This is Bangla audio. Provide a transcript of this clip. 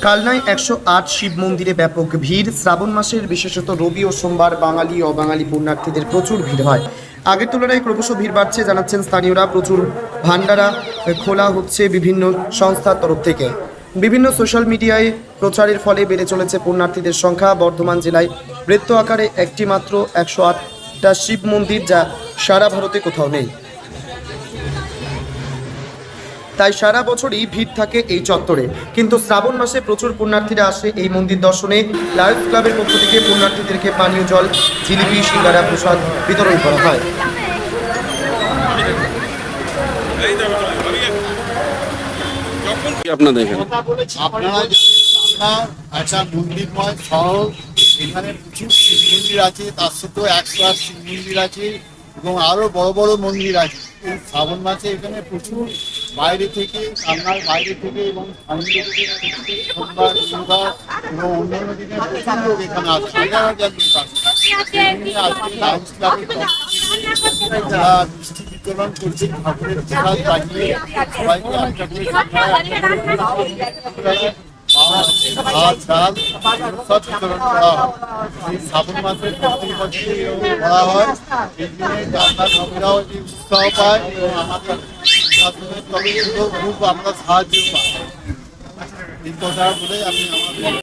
কালনায় 108 শিব মন্দিরে ব্যাপক ভিড়। শ্রাবণ মাসের বিশেষত রবি ও সোমবার বাঙালি অবাঙালি পুণ্যার্থীদের প্রচুর ভিড় হয়। আগের তুলনায় ক্রমশ ভিড় বাড়ছে জানাচ্ছেন স্থানীয়রা। প্রচুর ভান্ডারা খোলা হচ্ছে বিভিন্ন সংস্থার তরফ থেকে। বিভিন্ন সোশ্যাল মিডিয়ায় প্রচারের ফলে বেড়ে চলেছে পুণ্যার্থীদের সংখ্যা। বর্ধমান জেলায় বৃত্ত আকারে একটি মাত্র 108টা শিব মন্দির, যা সারা ভারতে কোথাও নেই। তাই সারা বছরই ভিড় থাকে এই চত্বরে। কিন্তু শ্রাবণ মাসে প্রচুর পুণ্যার্থীরা আসে এই মন্দির দর্শনে। লায়ন্স ক্লাবের পক্ষ থেকে পুণ্যার্থীদেরকে পানীয় জল, জিলিপি, সিঙ্গারা, প্রসাদ বিতরণ করা হয়। আপনাদের এখানে আপনারা একটা মন্দিরময় শহর, এখানে প্রচুর শিব মন্দির আছে, তার সাথেও 108 শিব মন্দির আছে এবং আরো বড় বড় মন্দির আছে। এই শ্রাবণ মাসে এখানে প্রচুর বাইরে থেকে, কান্নার বাইরে থেকে এবং সোমবার শনিবার এবং অন্যান্য দিনে প্রচুর লোক এখানে আসে, হাজার হাজার লোক আসে। আজকে লায়ন্স ক্লাবের যারা মিষ্টি বিতরণ করছে, ঠাকুরের প্রসাদ লাগিয়ে সবাইকে একটা ভাত ডাল সব বিতরণ করা হয়। এই শ্রাবণ মাসের প্রতি বছরই করা হয়। এই দিনে আপনার ভক্তরাও উৎসাহ পায় এবং আমাদের প্রশাসনের তরফ থেকেও খুব আমরা সাহায্য পাই। এই কথা বলে আমি আমাদের